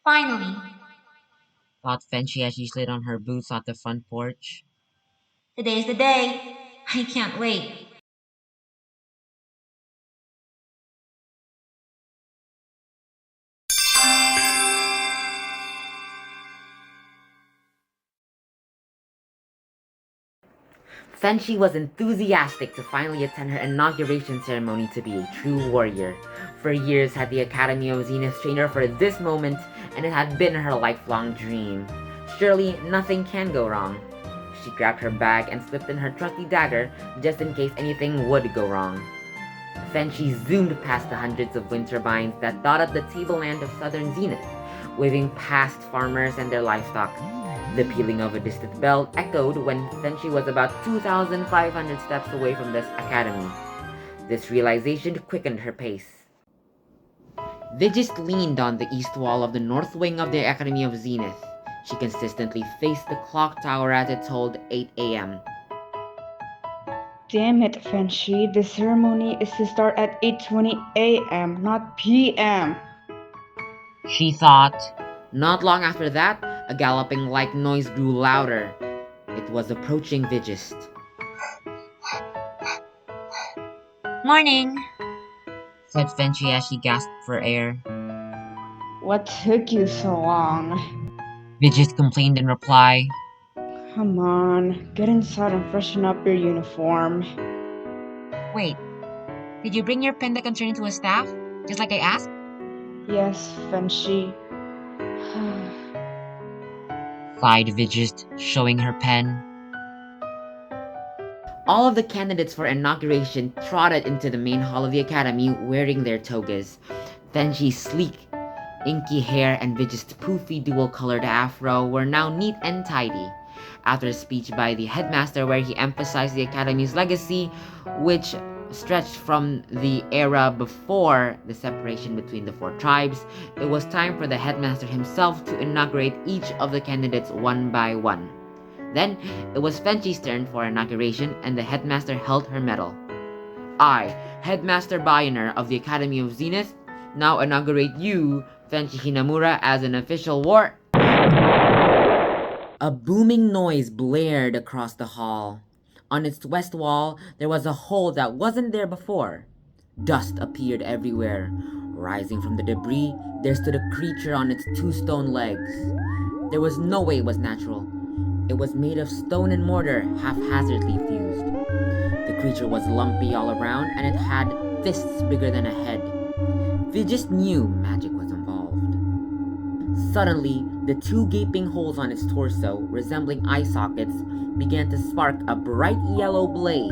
Finally, thought Fenchi as she slid on her boots on the front porch. today's the day. I can't wait. Fenchi was enthusiastic to finally attend her inauguration ceremony to be a true warrior. For years had the Academy of Zenith trained her for this moment, and it had been her lifelong dream. Surely nothing can go wrong. She grabbed her bag and slipped in her trusty dagger just in case anything would go wrong. Then she zoomed past the hundreds of wind turbines that dotted the tableland of southern Zenith, waving past farmers and their livestock. The pealing of a distant bell echoed when she was about 2,500 steps away from this academy. This realization quickened her pace. Vigist leaned on the east wall of the north wing of the Academy of Zenith. She consistently faced the clock tower as it tolled 8 a.m. Damn it, Fenshi. The ceremony is to start at 8:20 a.m., not p.m. She thought. Not long after that, a galloping like noise grew louder. It was approaching Vigist. Morning. Said Fenchi as she gasped for air. What took you so long? Vigist complained in reply. Come on, get inside and freshen up your uniform. Wait, did you bring your pen that can turn into a staff? Just like I asked? Yes, Fenshi. Sighed Vigist, showing her pen. All of the candidates for inauguration trotted into the main hall of the academy wearing their togas. Fenchi's sleek, inky hair and Vigist's poofy dual-colored afro were now neat and tidy. After a speech by the headmaster where he emphasized the academy's legacy, which stretched from the era before the separation between the four tribes, it was time for the headmaster himself to inaugurate each of the candidates one by one. Then, it was Fenchi's turn for inauguration, and the headmaster held her medal. I, Headmaster Bioner of the Academy of Zenith, now inaugurate you, Fenchi Hinamura, as an official war... A booming noise blared across the hall. On its west wall, there was a hole that wasn't there before. Dust appeared everywhere. Rising from the debris, there stood a creature on its two stone legs. There was no way it was natural. It was made of stone and mortar, haphazardly fused. The creature was lumpy all around, and it had fists bigger than a head. Vigist knew magic was involved. Suddenly, the two gaping holes on its torso, resembling eye sockets, began to spark a bright yellow blaze.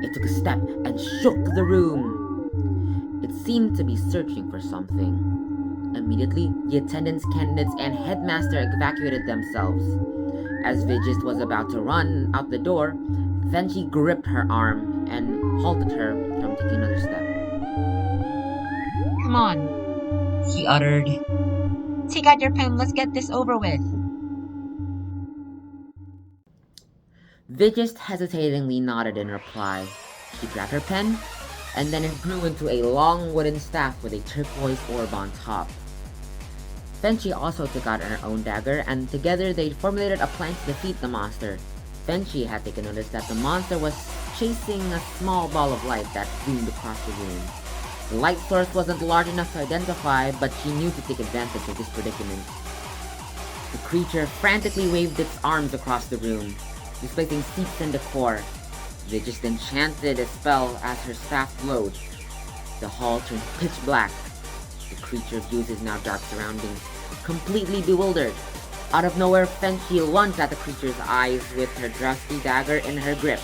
It took a step and shook the room. It seemed to be searching for something. Immediately, the attendants, candidates, and headmaster evacuated themselves. As Vigist was about to run out the door, Fenchi gripped her arm and halted her from taking another step. Come on, She uttered. take out your pen. Let's get this over with. Vigist hesitatingly nodded in reply. She grabbed her pen, and then it grew into a long wooden staff with a turquoise orb on top. Fenchi also took out her own dagger, and together they formulated a plan to defeat the monster. Fenchi had taken notice that the monster was chasing a small ball of light that zoomed across the room. The light source wasn't large enough to identify, but she knew to take advantage of this predicament. The creature frantically waved its arms across the room, displacing seats and decor. Vigist enchanted a spell as her staff glowed. The hall turned pitch black. The creature views his now dark surroundings, completely bewildered. Out of nowhere, Fenchi lunged at the creature's eyes with her trusty dagger in her grip.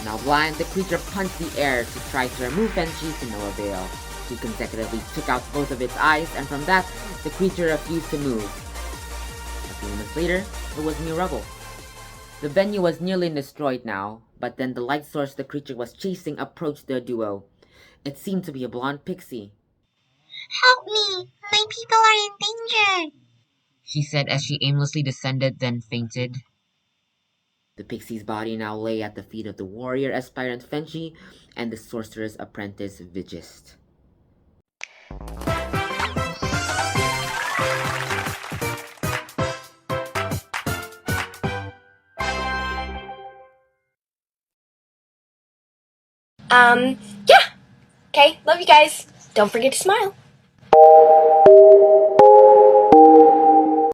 Now blind, the creature punched the air to try to remove Fenchi to no avail. She consecutively took out both of its eyes, and from that, the creature refused to move. A few moments later, it was mere rubble. The venue was nearly destroyed now, but then the light source the creature was chasing approached the duo. It seemed to be a blonde pixie. Help me! My people are in danger! She said as she aimlessly descended, then fainted. The pixie's body now lay at the feet of the warrior aspirant Fenchi and the sorcerer's apprentice Vigist. Yeah. Okay, love you guys. Don't forget to smile.